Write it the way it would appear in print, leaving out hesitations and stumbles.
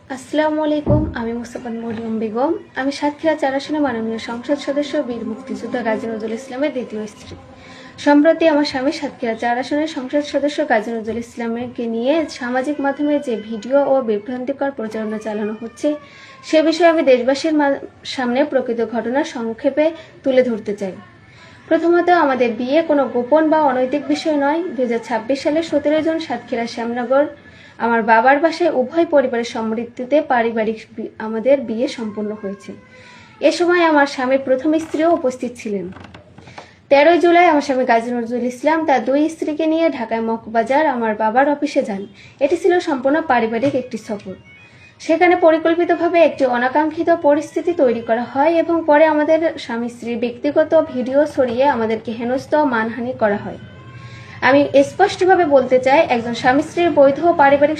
আসসালামু আলাইকুম। আমি মুস্তাফা মরিয়ম বেগম। আমি সাতক্ষীরা ৪ আসনে মাননীয় সংসদ সদস্য বীর মুক্তিযোদ্ধা গাজী নজরুল ইসলামের দ্বিতীয় স্ত্রী। সম্প্রতি আমার স্বামী সাতক্ষীরা ৪ আসনের সংসদ সদস্য গাজী নজরুল ইসলামকে নিয়ে সামাজিক মাধ্যমে যে ভিডিও ও বিভ্রান্তিকর প্রচারণা চালানো হচ্ছে, সে বিষয়ে আমি দেশবাসীর সামনে প্রকৃত ঘটনা সংক্ষেপে তুলে ধরতে চাই। প্রথমত, আমাদের বিয়ে কোনো গোপন বা অনৈতিক বিষয় নয়। 2026 সালের 17 জুন সাতক্ষীরা শ্যামনগর আমার বাবার বাসায় উভয় পরিবারের সম্মতিতে পারিবারিক আমাদের বিয়ে সম্পন্ন হয়েছে। এ সময় আমার স্বামীর প্রথম স্ত্রীও উপস্থিত ছিলেন। 13 জুলাই আমার স্বামী গাজী নজরুল ইসলাম তার দুই স্ত্রীকে নিয়ে ঢাকায় মগবাজার আমার বাবার অফিসে যান। এটি ছিল সম্পূর্ণ পারিবারিক একটি সফর। সেখানে পরিকল্পিতভাবে একটি অনাকাঙ্ক্ষিত পরিস্থিতি তৈরি করা হয় এবং পরে আমাদের স্বামী স্ত্রীর ব্যক্তিগত ভিডিও ছড়িয়ে আমাদেরকে হেনস্থ ও মানহানি করা হয়। আমি স্পষ্টভাবে বলতে চাই, একজন স্বামী স্ত্রীর বৈধ পারিবারিক